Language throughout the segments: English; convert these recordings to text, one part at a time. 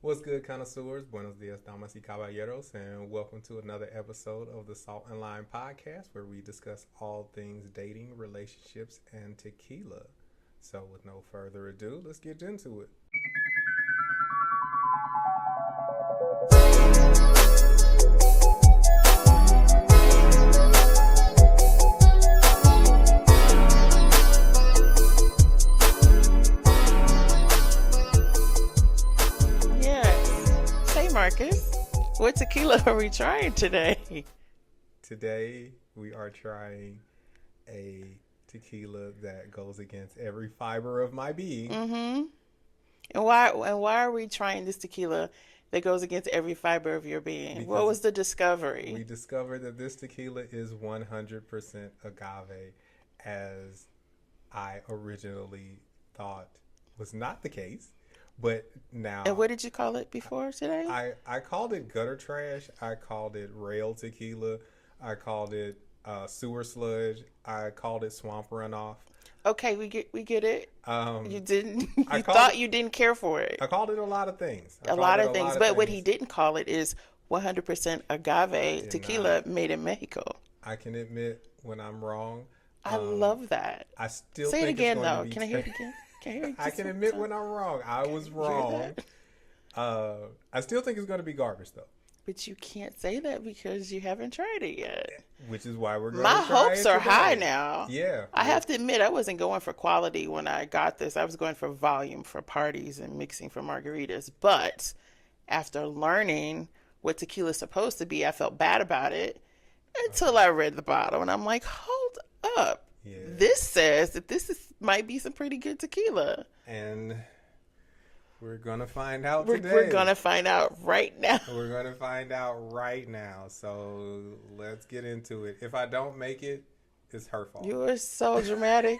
What's good, connoisseurs? Buenos dias, damas y caballeros, and welcome to another episode of the Salt and Lime Podcast, where we discuss all things dating, relationships, and tequila. So, with no further ado, let's get into it. Marcus, what tequila are we trying today? Today we are trying a tequila that goes against every fiber of my being. Mm-hmm. And why are we trying this tequila that goes against every fiber of your being? Because what was the discovery? We discovered that this tequila is 100% agave, as I originally thought was not the case. But now... And what did you call it before today? I called it gutter trash. I called it rail tequila. I called it sewer sludge. I called it swamp runoff. Okay, we get it. You didn't. You didn't care for it. I called it a lot of things. A lot of things. But what he didn't call it is 100% agave tequila made in Mexico. I can admit when I'm wrong. I love that. I still say think it again it's going though. to be Can I hear it again? I can admit when I'm wrong. I was wrong. I still think it's going to be garbage, though. But you can't say that because you haven't tried it yet. Which is why we're going to try it. My hopes are high now. Yeah. I have to admit, I wasn't going for quality when I got this. I was going for volume for parties and mixing for margaritas. But after learning what tequila is supposed to be, I felt bad about it until I read the bottle. And I'm like, hold up. Yeah. This says that might be some pretty good tequila. And we're going to find out today. We're going to find out right now. We're going to find out right now. So let's get into it. If I don't make it, it's her fault. You are so dramatic.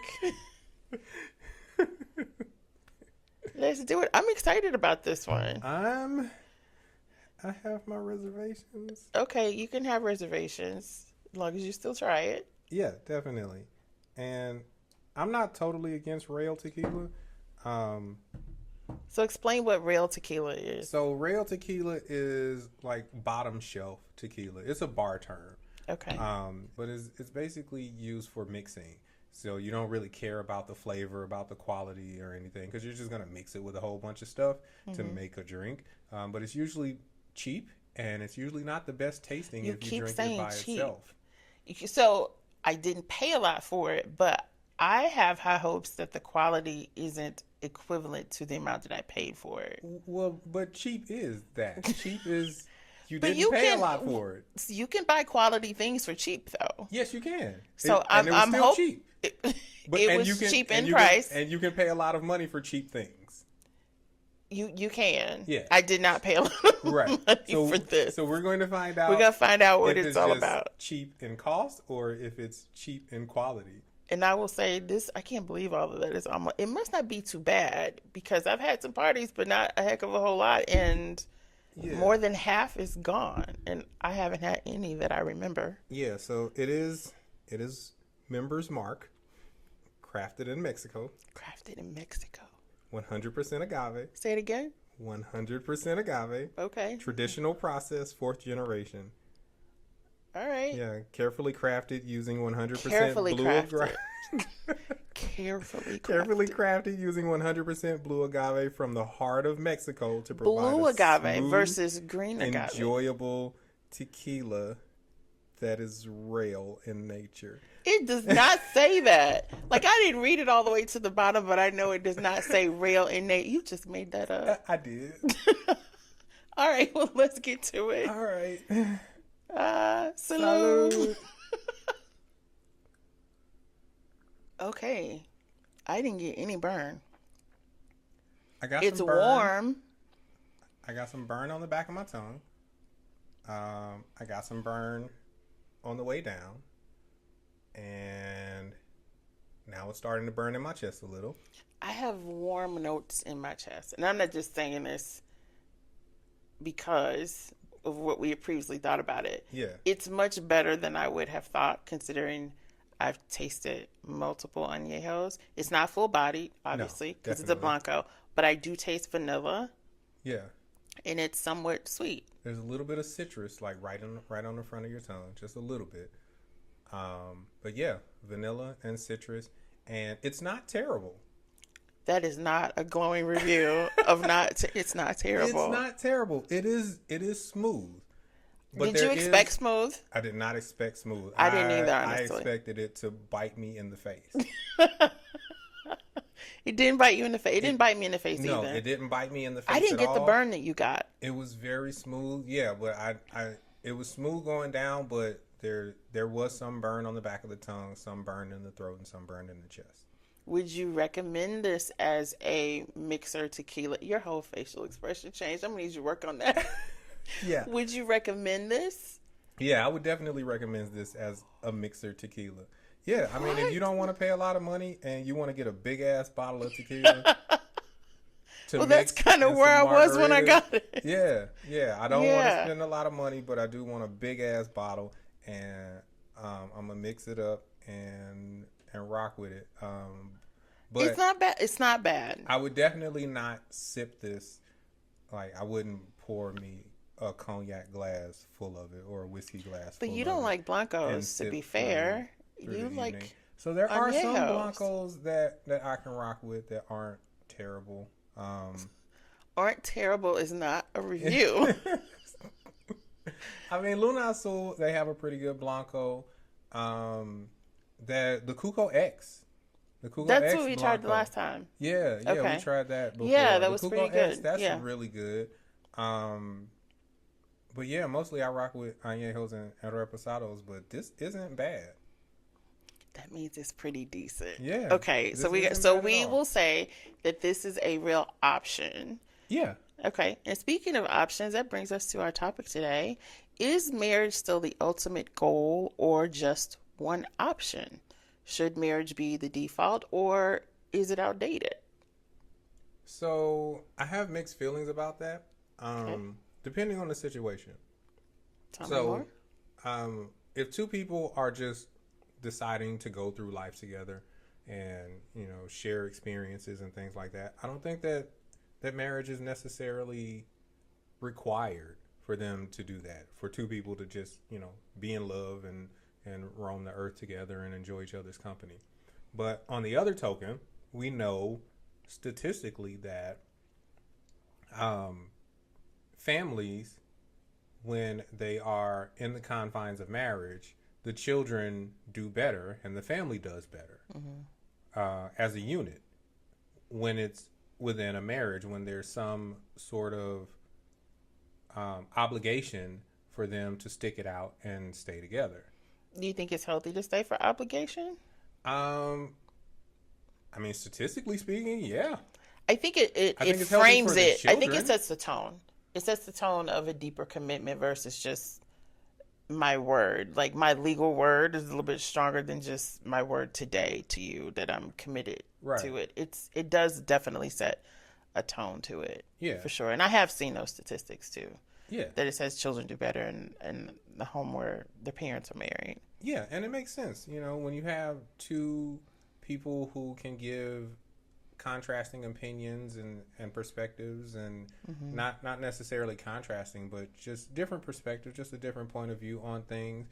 Let's do it. I'm excited about this one. I have my reservations. Okay, you can have reservations as long as you still try it. Yeah, definitely. And I'm not totally against rail tequila. So explain what rail tequila is. So rail tequila is like bottom shelf tequila. It's a bar term. Okay. But it's basically used for mixing. So you don't really care about the flavor, about the quality or anything, because you're just going to mix it with a whole bunch of stuff to make a drink. But it's usually cheap, and it's usually not the best tasting if you drink it by itself. So I didn't pay a lot for it, but I have high hopes that the quality isn't equivalent to the amount that I paid for it. Well, but cheap is that. Cheap is you didn't pay a lot for it. You can buy quality things for cheap, though. Yes, you can. So I'm hoping cheap. It was cheap in price, and you can pay a lot of money for cheap things. You can. Yeah. I did not pay a lot of money for this. So we're going to find out. We're going to find out what it's all about. Cheap in cost or if it's cheap in quality. And I will say this, I can't believe all of that is almost, it must not be too bad because I've had some parties, but not a heck of a whole lot. And more than half is gone. And I haven't had any that I remember. Yeah. So it is Member's Mark, crafted in Mexico. 100% agave. Say it again. 100% agave. Okay. Traditional process, 4th generation. All right. Yeah, carefully crafted using 100% Carefully blue crafted. Carefully crafted using 100% blue agave from the heart of Mexico to provide blue agave smooth, versus green agave. Enjoyable tequila that is rail in nature. It does not say that. Like, I didn't read it all the way to the bottom, but I know it does not say rail in nature. You just made that up. I did. All right, well, let's get to it. All right. Salud. Okay. I didn't get any burn. It's warm. I got some burn on the back of my tongue. I got some burn on the way down. And now it's starting to burn in my chest a little. I have warm notes in my chest. And I'm not just saying this because of what we had previously thought about it. Yeah. It's much better than I would have thought, considering I've tasted multiple añejos. It's not full bodied, obviously, because it's a Blanco, but I do taste vanilla. Yeah. and it's somewhat sweet. There's a little bit of citrus, like right on the front of your tongue, just a little bit. But yeah, vanilla and citrus, and it's not terrible. That is not a glowing review of not. It's not terrible. It's not terrible. It is. It is smooth. But Did you expect smooth? I did not expect smooth. I didn't either, I honestly. expected it to bite me in the face. It didn't bite you in the face. It didn't bite me in the face No, either. it didn't bite me in the face. I didn't at get the all. burn that you got. It was very smooth. Yeah, but it was smooth going down, but there was some burn on the back of the tongue, some burn in the throat, and some burn in the chest. Would you recommend this as a mixer tequila? Your whole facial expression changed. I'm gonna need you to work on that. Yeah. Would you recommend this? Yeah, I would definitely recommend this as a mixer tequila. Yeah, I mean, if you don't want to pay a lot of money and you want to get a big ass bottle of tequila, well, that's kind of where I was when I got it. Yeah. I don't want to spend a lot of money, but I do want a big ass bottle, and I'm gonna mix it up and rock with it. But it's not bad. It's not bad. I would definitely not sip this. Like, I wouldn't pour me a cognac glass full of it or a whiskey glass. But you don't like blancos, to be fair. You like. So there are some añejos. blancos that I can rock with that aren't terrible. Aren't terrible is not a review. I mean, Luna Azul, they have a pretty good blanco. The Cuco X. The Cuco That's X what we blanco. tried the last time. Yeah, Okay. we tried that before. Yeah, that the was Cuco pretty X, good. that's Yeah. really good. But yeah, mostly I rock with añejos and reposados, but this isn't bad. That means it's pretty decent. Yeah. Okay, so we will say that this is a real option. Yeah. Okay, and speaking of options, that brings us to our topic today. Is marriage still the ultimate goal or just one option? Should marriage be the default or is it outdated? So I have mixed feelings about that, Okay. depending on the situation. Tell me more. If two people are just deciding to go through life together and, share experiences and things like that, I don't think that marriage is necessarily required for them to do that, for two people to just, be in love and roam the earth together and enjoy each other's company. But on the other token, we know statistically that families, when they are in the confines of marriage, the children do better and the family does better as a unit when it's within a marriage, when there's some sort of obligation for them to stick it out and stay together. Do you think it's healthy to stay for obligation? I mean, statistically speaking, yeah. I think it it's frames healthy for the it. I think it children. sets the tone. It sets the tone of a deeper commitment versus just my word. Like, my legal word is a little bit stronger than just my word today to you that I'm committed to it. It does definitely set a tone to it. Yeah. For sure. And I have seen those statistics too. Yeah. That it says children do better in the home where the parents are married. Yeah, and it makes sense. When you have two people who can give contrasting opinions and perspectives, and not necessarily contrasting, but just different perspectives, just a different point of view on things.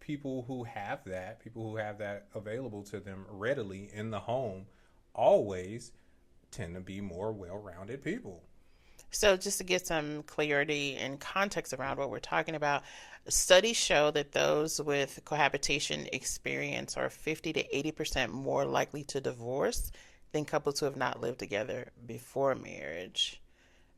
People who have that available to them readily in the home always tend to be more well-rounded people. So just to get some clarity and context around what we're talking about, studies show that those with cohabitation experience are 50 to 80% more likely to divorce than couples who have not lived together before marriage.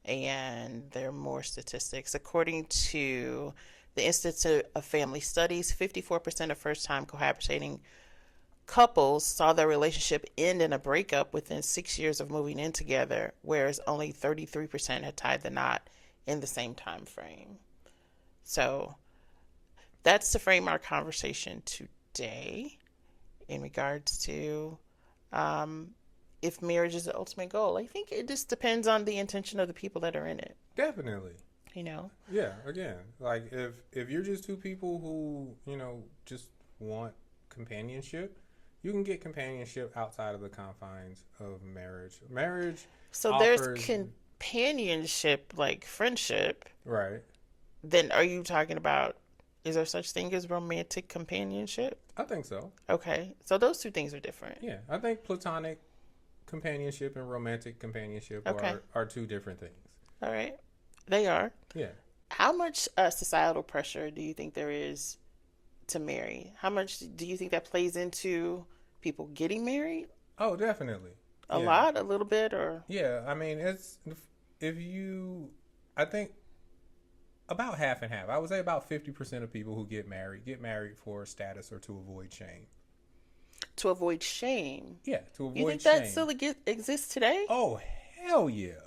And there are more statistics. According to the Institute of Family Studies, 54% of first-time cohabitating couples saw their relationship end in a breakup within 6 years of moving in together, whereas only 33% had tied the knot in the same time frame. So that's to frame our conversation today in regards to if marriage is the ultimate goal. I think it just depends on the intention of the people that are in it. Definitely. Yeah, again, like if you're just two people who, just want companionship, you can get companionship outside of the confines of marriage. Marriage So offers companionship, like friendship, Right. then are you talking about, is there such thing as romantic companionship? I think so. Okay, so those two things are different. Yeah. I think platonic companionship and romantic companionship Okay, are two different things. all right, they are. Yeah. How much societal pressure do you think there is to marry? How much do you think that plays into people getting married? Oh, definitely. A Yeah. lot, a little bit, or Yeah. I mean, it's if you, I think about half and half. I would say about 50% of people who get married for status or to avoid shame. to avoid shame? Yeah, to You avoid think that shame. still exists today? Oh, hell yeah.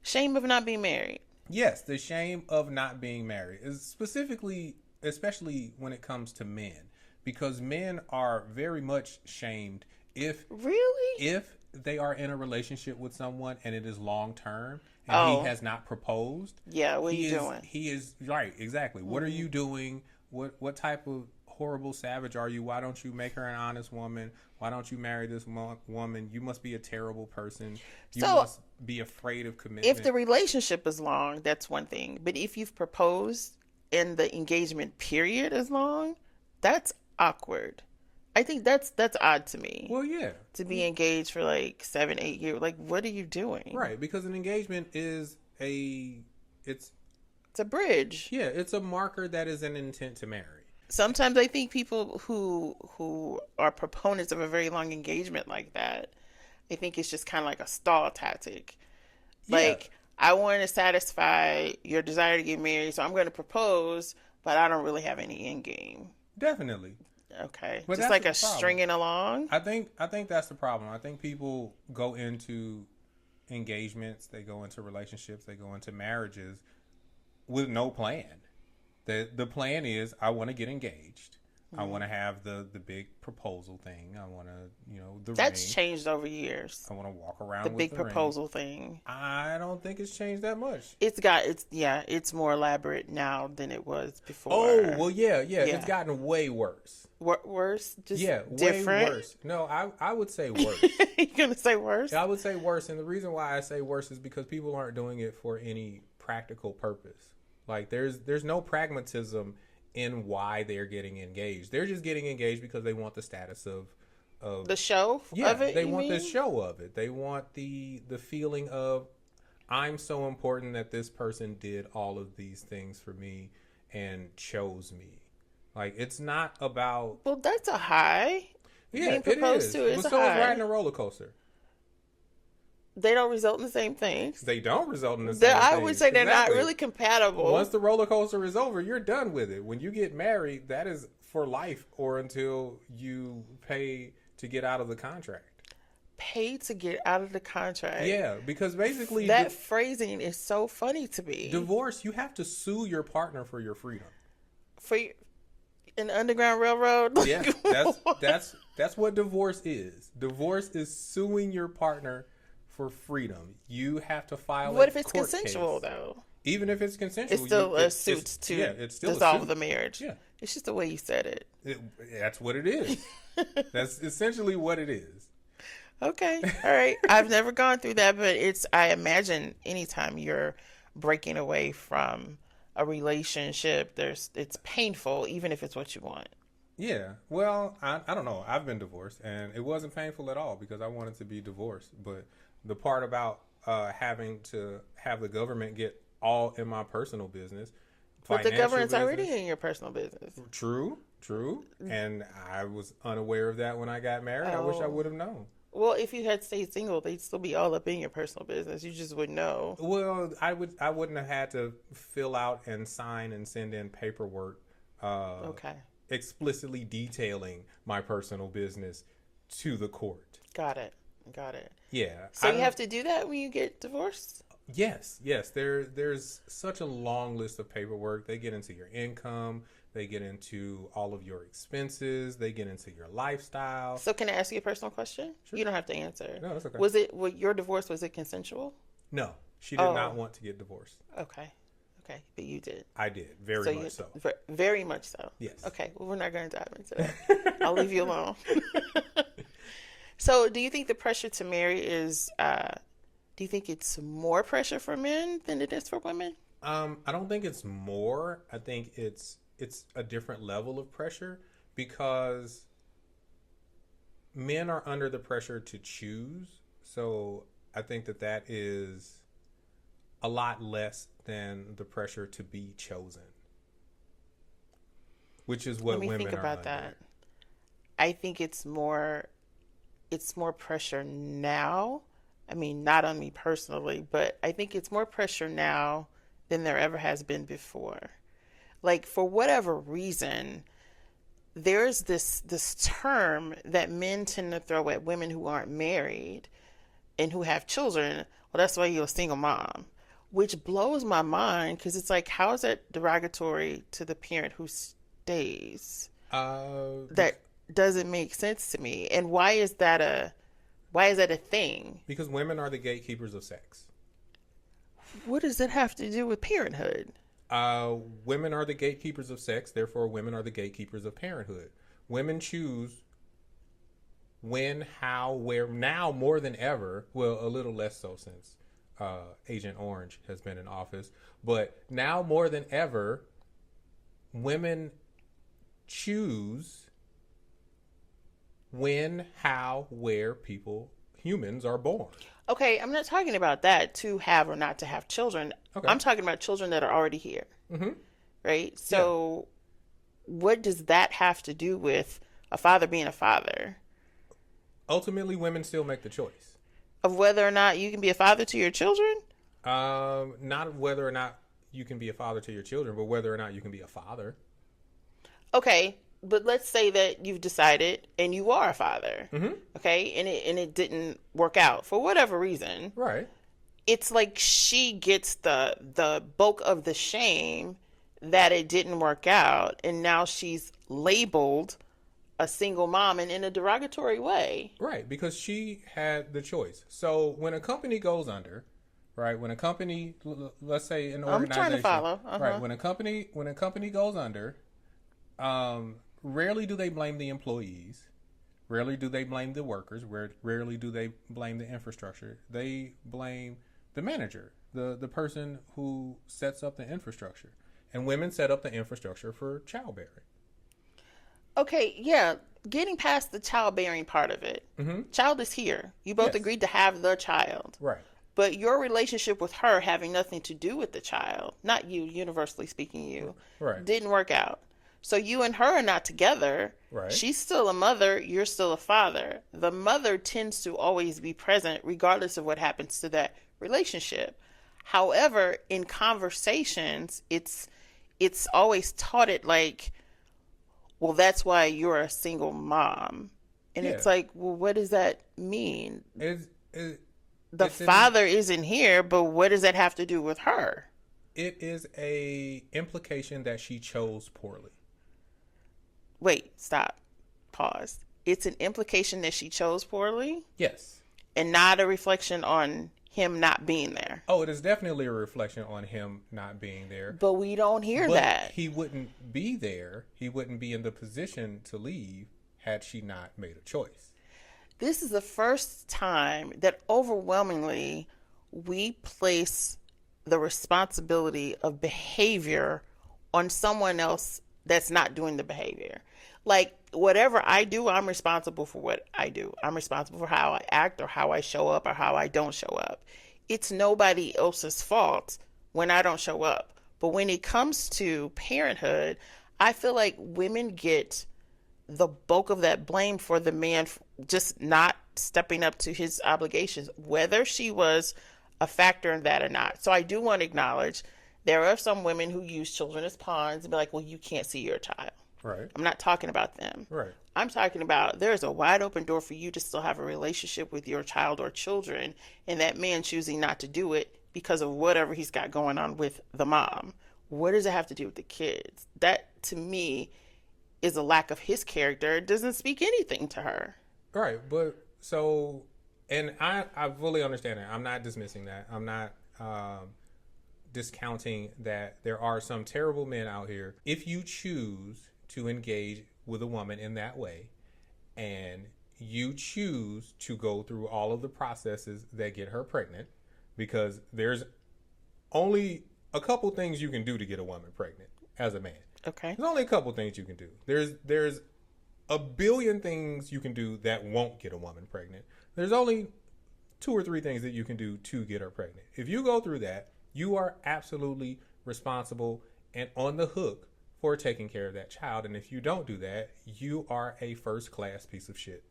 Shame of not being married. Yes, the shame of not being married is specifically, especially when it comes to men, because men are very much shamed Really? if they are in a relationship with someone and it is long term and he Oh, has not proposed. yeah. What are you doing? He is right, exactly. What are you doing? What type of horrible savage are you? Why don't you make her an honest woman? Why don't you marry this woman? You must be a terrible person. You So, must be afraid of if commitment. the relationship is long, that's one thing. But if you've proposed and the engagement period is long, that's awkward. I think that's odd to me. Well, yeah. To be engaged for like 7, 8 years. Like, what are you doing? Right, because an engagement is it's It's a bridge. yeah, it's a marker that is an intent to marry. Sometimes I think people who are proponents of a very long engagement like that, I think it's just kind of like a stall tactic. Yeah, Like, I want to satisfy your desire to get married, so I'm going to propose, but I don't really have any end game. definitely. Okay, But just that's like the a problem. stringing along. I think that's the problem. I think people go into engagements, they go into relationships, they go into marriages with no plan. The plan is I want to get engaged. I want to have the big proposal thing. I want to, the That's ring. changed over years. I want to walk around The with big the ring. proposal thing. I don't think it's changed that much. It's more elaborate now than it was before. Oh, well, yeah. Yeah. It's gotten way worse. Worse, just Yeah, different. way worse. No, I would say worse. You're gonna say worse? I would say worse, and the reason why I say worse is because people aren't doing it for any practical purpose. Like there's no pragmatism in why they're getting engaged. They're just getting engaged because they want the status of The show yeah, of it. they you want mean? the show of it. They want the feeling of I'm so important that this person did all of these things for me and chose me. Like it's not about Well, that's a high. yeah, Being it proposed is. to is But a so is high. riding a roller coaster. They don't result in the same things. They don't result in the same I thing. would say they're Exactly. not really compatible. Once the roller coaster is over, you're done with it. When you get married, that is for life or until you pay to get out of the contract. Pay to get out of the contract. Yeah, because basically That phrasing is so funny to me. divorce, you have to sue your partner for your freedom. For an Underground Railroad. Yeah, that's what divorce is. Divorce is suing your partner for freedom. You have to file. What a if it's court consensual case. though? Even if it's consensual, It's still a it's suit to it's still a dissolve suit. the marriage. Yeah. It's just the way you said it. That's what it is. That's essentially what it is. Okay. All right. I've never gone through that, but I imagine anytime you're breaking away from a relationship, it's painful, even if it's what you want. Yeah. Well, I don't know. I've been divorced, and it wasn't painful at all because I wanted to be divorced. But the part about having to have the government get all in my personal business, But the government's business, already in your personal business. True. And I was unaware of that when I got married. I wish I would have known. Well, if you had stayed single, they'd still be all up in your personal business. You just wouldn't know. Well, I wouldn't have had to fill out and sign and send in paperwork. Okay. Explicitly detailing my personal business to the court. Got it. Yeah. So you have to do that when you get divorced? Yes. There's such a long list of paperwork. They get into your income. They get into all of your expenses. They get into your lifestyle. So can I ask you a personal question? Sure. You don't have to answer. No, that's okay. Your divorce, was it consensual? No, she did not want to get divorced. Okay. But you did. I did, very much so. Very much so. Yes. Okay. Well, we're not going to dive into that. I'll leave you alone. So do you think the pressure to marry is, do Do you think it's more pressure for men than it is for women? I don't think it's more. I think it's a different level of pressure because men are under the pressure to choose. So I think that is a lot less than the pressure to be chosen, which is Let what me think women are about under. that. I think it's more pressure now. I mean, not on me personally, but I think it's more pressure now than there ever has been before. Like for whatever reason, there's this term that men tend to throw at women who aren't married and who have children. Well, that's why you're a single mom, which blows my mind because it's like, how is that derogatory to the parent who stays? Bec- That doesn't make sense to me. And why is that a thing? because women are the gatekeepers of sex. What does that have to do with parenthood? Women are the gatekeepers of sex, therefore, women are the gatekeepers of parenthood. Women choose when, how, where, now more than ever. Well, a little less so since Agent Orange has been in office, but now more than ever, women choose when, how, where humans are born. Okay, I'm not talking about that to have or not to have children. Okay. I'm talking about children that are already here, Mm-hmm. right? So, what does that have to do with a father being a father? Ultimately, women still make the choice. Of whether or not you can be a father to your children? Not whether or not you can be a father to your children, but whether or not you can be a father. Okay, but let's say that you've decided and you are a father, Mm-hmm. okay, and it didn't work out for whatever reason. Right. It's like she gets the bulk of the shame that it didn't work out, and now she's labeled a single mom and in a derogatory way. Right, because she had the choice. So when a company goes under, right, when a company, let's say an I'm trying to organization, follow. right, when a company goes under, rarely do they blame the employees. Rarely do they blame the workers. Rarely do they blame the infrastructure. They blame the manager, the person who sets up the infrastructure. And women set up the infrastructure for childbearing. Okay, yeah, getting past the childbearing part of it. Mm-hmm. Child is here. You both Yes. agreed to have the child. Right. But your relationship with her having nothing to do with the child, not you, universally speaking, Right. didn't work out. So you and her are not together. Right. She's still a mother, you're still a father. The mother tends to always be present regardless of what happens to that relationship. However, in conversations, it's always taught it like, well, that's why you're a single mom. And Yeah. it's like, well, what does that mean? It's, it, The it's father isn't here, but what does that have to do with her? it is a implication that she chose poorly. Wait, stop. Pause. It's an implication that she chose poorly Yes. and not a reflection on him not being there. Oh, it is definitely a reflection on him not being there. But we don't hear But that. he wouldn't be there. He wouldn't be in the position to leave had she not made a choice. This is the first time that overwhelmingly we place the responsibility of behavior on someone else that's not doing the behavior. Like, whatever I do, I'm responsible for what I do. I'm responsible for how I act or how I show up or how I don't show up. It's nobody else's fault when I don't show up. But when it comes to parenthood, I feel like women get the bulk of that blame for the man just not stepping up to his obligations, whether she was a factor in that or not. So I do want to acknowledge there are some women who use children as pawns and be like, well, you can't see your child. Right. I'm not talking about them. Right. I'm talking about there's a wide open door for you to still have a relationship with your child or children, and that man choosing not to do it because of whatever he's got going on with the mom. What does it have to do with the kids? That, to me, is a lack of his character. It doesn't speak anything to her. Right. But so, and I fully understand that. I'm not dismissing that. I'm not discounting that there are some terrible men out here. If you choose to engage with a woman in that way and you choose to go through all of the processes that get her pregnant, because there's only a couple things you can do to get a woman pregnant as a man. Okay. There's only a couple things you can do. There's a billion things you can do that won't get a woman pregnant. There's only 2 or 3 things that you can do to get her pregnant. If you go through that, you are absolutely responsible and on the hook for taking care of that child. And if you don't do that, you are a first-class piece of shit.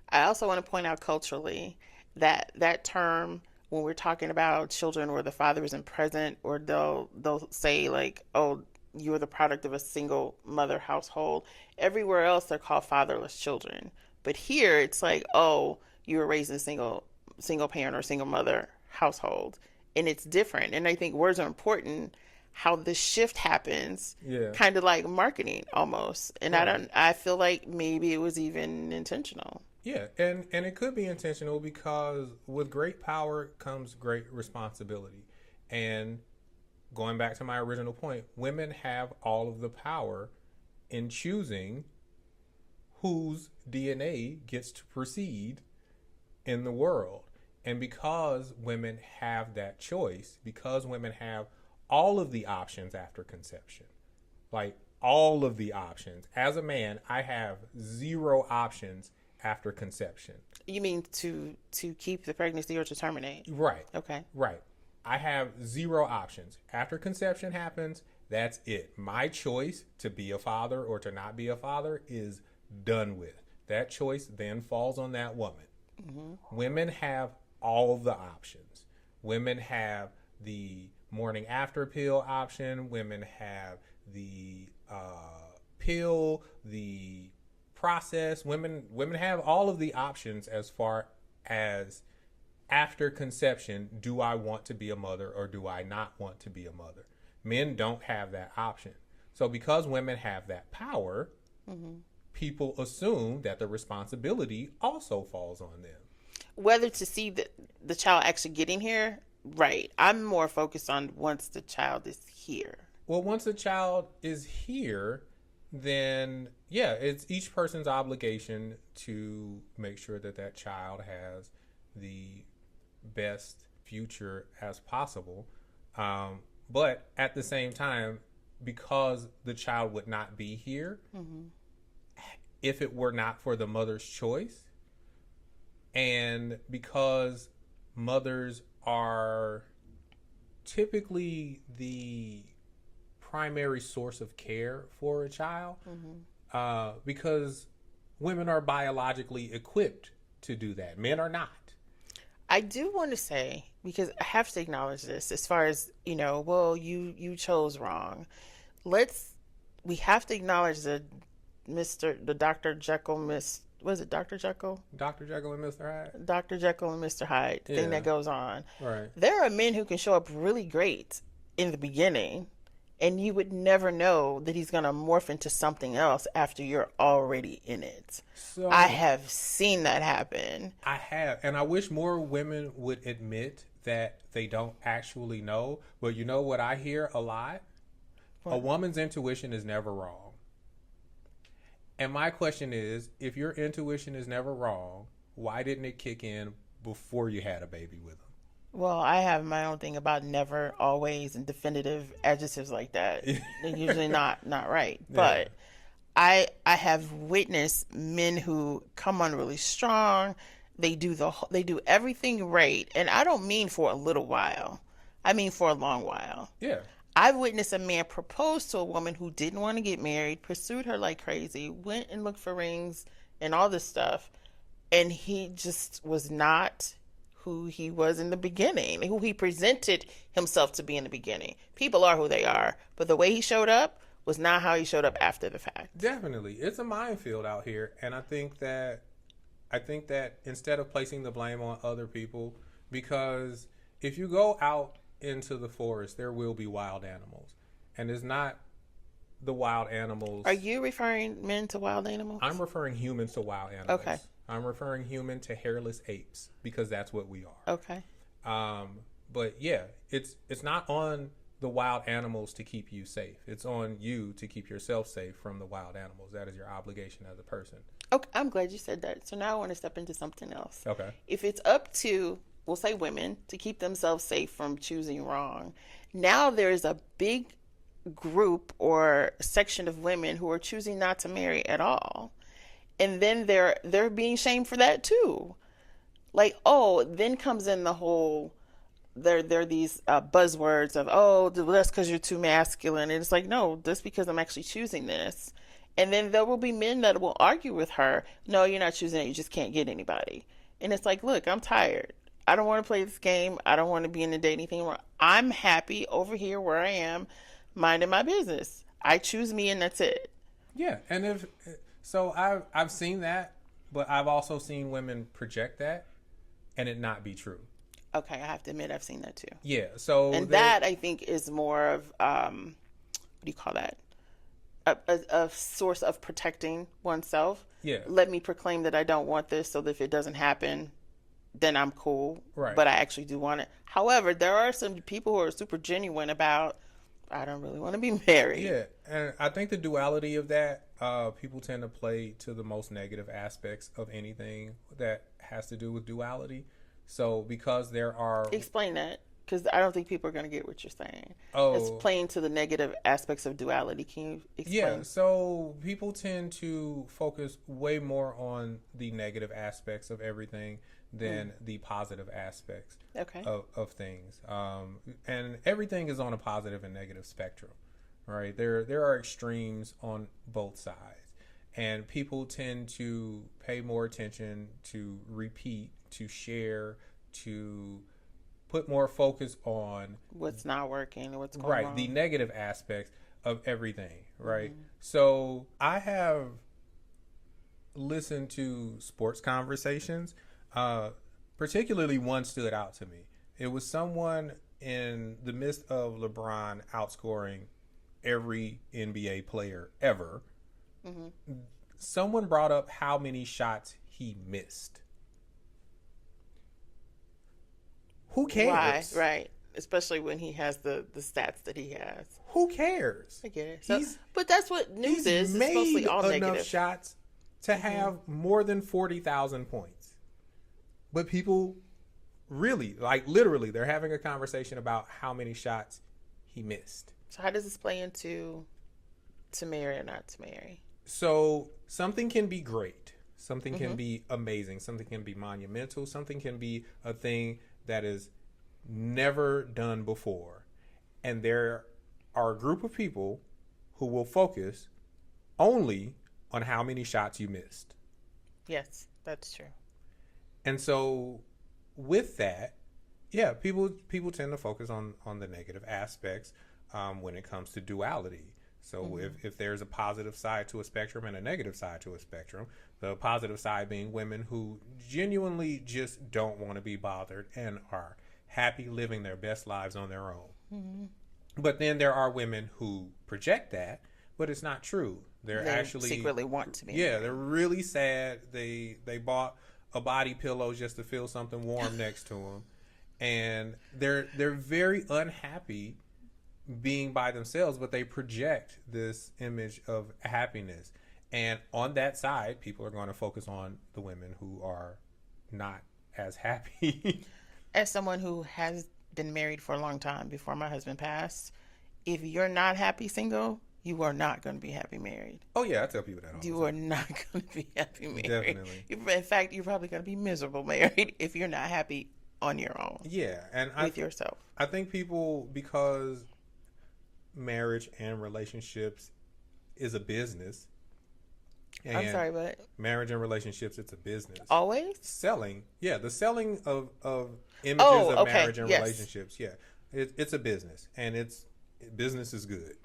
I also want to point out culturally that that term, when we're talking about children where the father isn't present, or they'll say like, oh, you're the product of a single mother household. Everywhere else they're called fatherless children. But here it's like, oh, you were raised in a single parent or single mother household. And it's different. And I think words are important. How the shift happens, kind of like marketing almost. And right. I feel like maybe it was even intentional. Yeah, and it could be intentional because with great power comes great responsibility. And going back to my original point, women have all of the power in choosing whose DNA gets to proceed in the world. And because women have that choice, because women have all of the options after conception, like all of the options. As a man, I have 0 options after conception. You mean to keep the pregnancy or to terminate? Right. Okay. Right. I have 0 options. After conception happens, that's it. My choice to be a father or to not be a father is done with. That choice then falls on that woman. Mm-hmm. Women have all of the options. Women have the morning after pill option. Women have the pill, the process. Women have all of the options as far as after conception, do I want to be a mother or do I not want to be a mother? Men don't have that option. So because women have that power, mm-hmm. people assume that the responsibility also falls on them. Whether to see the child actually getting here, right. I'm more focused on once the child is here. Well, once the child is here, then, yeah, it's each person's obligation to make sure that that child has the best future as possible. But at the same time, because the child would not be here, mm-hmm. if it were not for the mother's choice, and because mothers are typically the primary source of care for a child, mm-hmm. Because women are biologically equipped to do that. Men are not. I do want to say, because I have to acknowledge this, as far as, well, you chose wrong. We have to acknowledge the Dr. Jekyll, was it Dr. Jekyll? Dr. Jekyll and Mr. Hyde? Dr. Jekyll and Mr. Hyde thing that goes on. Right. There are men who can show up really great in the beginning, and you would never know that he's going to morph into something else after you're already in it. So, I have seen that happen. I have. And I wish more women would admit that they don't actually know. But you know what I hear a lot? What? A woman's intuition is never wrong. And my question is, if your intuition is never wrong, why didn't it kick in before you had a baby with him? Well, I have my own thing about never, always, and definitive adjectives like that. They're usually not right. But yeah. I have witnessed men who come on really strong. They do everything right, and I don't mean for a little while. I mean for a long while. Yeah. I've witnessed a man propose to a woman who didn't want to get married, pursued her like crazy, went and looked for rings and all this stuff, and he just was not who he was in the beginning, who he presented himself to be in the beginning. People are who they are, but the way he showed up was not how he showed up after the fact. Definitely. It's a minefield out here, and I think that instead of placing the blame on other people, because if you go out into the forest, there will be wild animals, and it's not the wild animals. Are you referring men to wild animals? I'm referring humans to wild animals. Okay. I'm referring human to hairless apes because that's what we are. Okay. But yeah, it's not on the wild animals to keep you safe. It's on you to keep yourself safe from the wild animals. That is your obligation as a person. Okay, I'm glad you said that. So now I want to step into something else. Okay. If it's up to we'll say women, to keep themselves safe from choosing wrong. Now there's a big group or section of women who are choosing not to marry at all. And then they're being shamed for that too. Like, oh, then comes in the whole there are these buzzwords of, oh, that's because you're too masculine, and it's like, no, that's because I'm actually choosing this. And then there will be men that will argue with her, no, you're not choosing it, you just can't get anybody. And it's like, look, I'm tired, I don't want to play this game, I don't want to be in the dating thing where I'm happy over here where I am, minding my business. I choose me, and that's it. Yeah, and if so, I've seen that, but I've also seen women project that and it not be true. Okay, I have to admit I've seen that too. Yeah, so And that, I think, is more of what do you call that? A source of protecting oneself. Yeah. Let me proclaim that I don't want this, so that if it doesn't happen, then I'm cool. Right. But I actually do want it. However, there are some people who are super genuine about, I don't really want to be married. Yeah, and I think the duality of that, people tend to play to the most negative aspects of anything that has to do with duality. So because there are... Explain that, because I don't think people are going to get what you're saying. Oh. It's playing to the negative aspects of duality. Can you explain? Yeah, so people tend to focus way more on the negative aspects of everything than the positive aspects of things. And everything is on a positive and negative spectrum, right? There are extremes on both sides. And people tend to pay more attention, to repeat, to share, to put more focus on what's not working, what's going wrong. The negative aspects of everything, right? So I have listened to sports conversations. Particularly one stood out to me. It was someone in the midst of LeBron outscoring every NBA player ever. Someone brought up how many shots he missed. Who cares? Why? Right. Especially when he has the stats that he has. Who cares? I get it. So, but that's what news is. It's mostly all negative. He's made enough shots to have more than 40,000 points. But people really, like literally, they're having a conversation about how many shots he missed. So how does this play into to marry or not to marry? So something can be great. Something can be amazing. Something can be monumental. Something can be a thing that is never done before. And there are a group of people who will focus only on how many shots you missed. Yes, that's true. And so with that, yeah, people tend to focus on the negative aspects when it comes to duality. So if there's a positive side to a spectrum and a negative side to a spectrum, the positive side being women who genuinely just don't want to be bothered and are happy living their best lives on their own. But then there are women who project that, but it's not true. They actually secretly want to be. Yeah, married. They're really sad. They bought a body pillow just to feel something warm next to them, and they're very unhappy being by themselves, but they project this image of happiness. And on that side, people are going to focus on the women who are not as happy. As someone who has been married for a long time before my husband passed, if you're not happy single, you are not going to be happy married. Oh yeah, I tell people that all the time. You are not going to be happy married. Definitely. In fact, you're probably going to be miserable married if you're not happy on your own. Yeah, and with yourself. I think people, because marriage and relationships is a business. And I'm sorry, but marriage and relationships, it's a business. Always? Selling. Yeah, the selling of images of marriage and relationships. Yeah. It's a business, and business is good.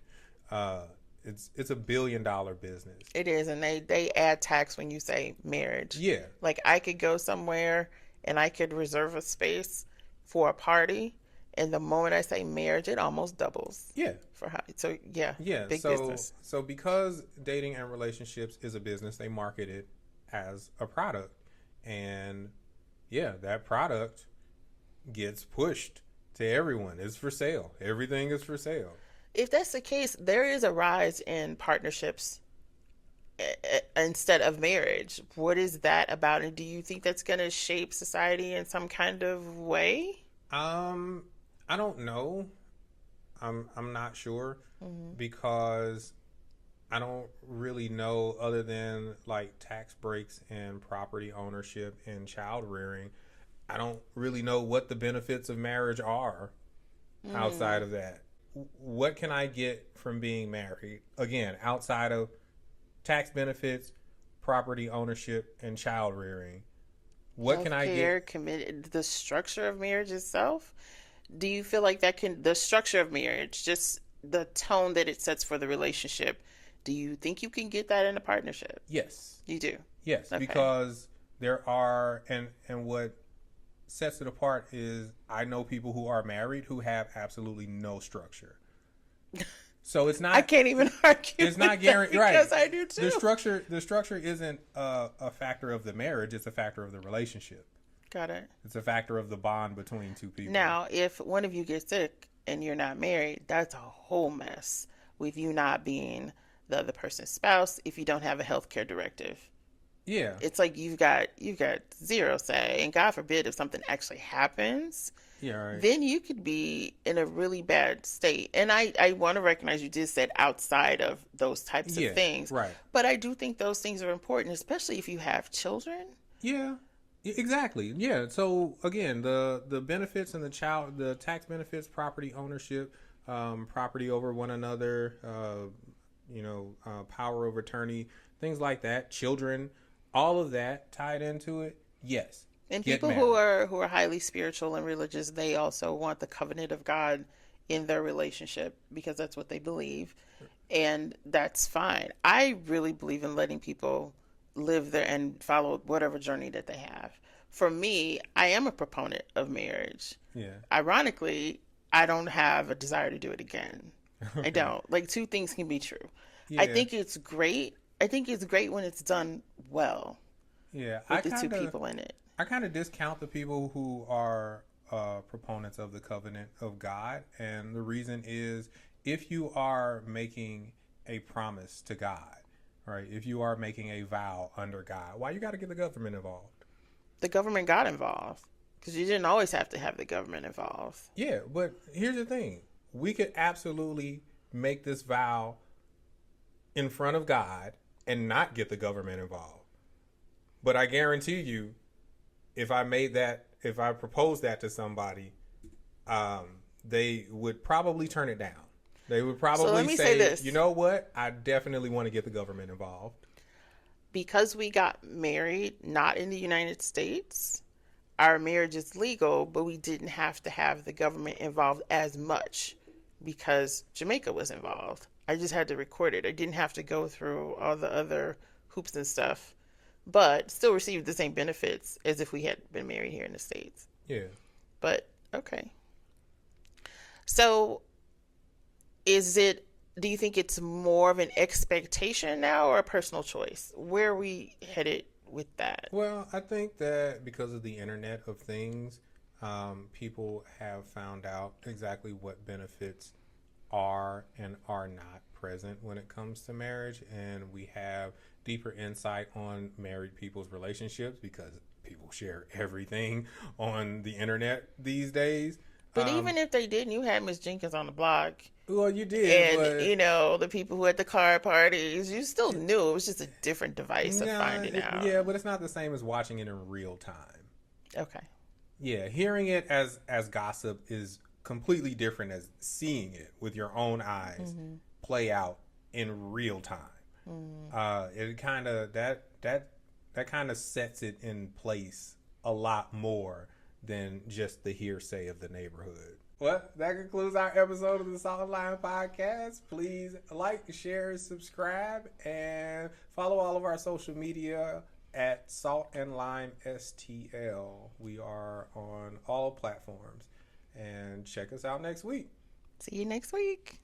It's $1 billion business. It is, and they add tax when you say marriage. Yeah. Like I could go somewhere and I could reserve a space for a party, and the moment I say marriage, it almost doubles. Yeah. For how? So yeah. Yeah. Big business. So because dating and relationships is a business, they market it as a product, and yeah, that product gets pushed to everyone. It's for sale. Everything is for sale. If that's the case, there is a rise in partnerships instead of marriage. What is that about? And do you think that's going to shape society in some kind of way? Um, I don't know. I'm not sure Mm-hmm. because I don't really know other than like tax breaks and property ownership and child rearing. I don't really know what the benefits of marriage are outside Mm. of that. What can I get from being married? Again, outside of tax benefits, property ownership, and child rearing. What can I get? Healthcare, committed, the structure of marriage itself. Do you feel like that can, the structure of marriage, just the tone that it sets for the relationship, do you think you can get that in a partnership? Yes. You do. Yes, Okay. because there are and what sets it apart is I know people who are married who have absolutely no structure. So I can't even argue it's not with that guaranteed, right? because I do too. The structure isn't a factor of the marriage, it's a factor of the relationship. Got it. It's a factor of the bond between two people. Now, if one of you gets sick and you're not married, that's a whole mess with you not being the other person's spouse if you don't have a healthcare directive. Yeah. It's like you've got zero say, and God forbid if something actually happens, Yeah, right. then you could be in a really bad state. And I want to recognize you just said outside of those types of Yeah, things, right. but I do think those things are important, especially if you have children. Yeah. Exactly. Yeah. So again, the benefits and the tax benefits, property ownership, property over one another, power of attorney, things like that, children, all of that tied into it. Yes. And Get people who married. are highly spiritual and religious, they also want the covenant of God in their relationship because that's what they believe, and that's fine. I really believe in letting people live there and follow whatever journey that they have. For me, I am a proponent of marriage. Yeah. Ironically, I don't have a desire to do it again. I Okay. don't. Like, two things can be true. I Yeah. think it's great. I think it's great when it's done well Yeah. with the two people in it. I kind of discount the people who are proponents of the covenant of God, and the reason is if you are making a promise to God, right? If you are making a vow under God, why you got to get the government involved? The government got involved because you didn't always have to have the government involved. Yeah, but here's the thing: we could absolutely make this vow in front of God and not get the government involved. But I guarantee you, if I proposed that to somebody, um, they would probably turn it down. They would So let probably me say say, this. you know what? I definitely want to get the government involved. Because we got married not in the United States, our marriage is legal, but we didn't have to have the government involved as much because Jamaica was involved. I just had to record it. I didn't have to go through all the other hoops and stuff, but still received the same benefits as if we had been married here in the States. Yeah. But okay. So is it, do you think it's more of an expectation now or a personal choice? Where are we headed with that? Well, I think that because of the Internet of Things, people have found out exactly what benefits are and are not present when it comes to marriage, and we have deeper insight on married people's relationships because people share everything on the internet these days. But even if they didn't, you had Miss Jenkins on the block, Well, you did, and but the people who had the card parties, you still knew it was just a different device of nah, finding out. yeah, but it's not the same as watching it in real time. Okay. Yeah, hearing it as gossip is completely different as seeing it with your own eyes play out in real time. It kind of that kind of sets it in place a lot more than just the hearsay of the neighborhood. Well, that concludes our episode of the Salt Line Podcast. Please like, share, subscribe, and follow all of our social media at Salt and Lime STL. We are on all platforms. And check us out next week. See you next week.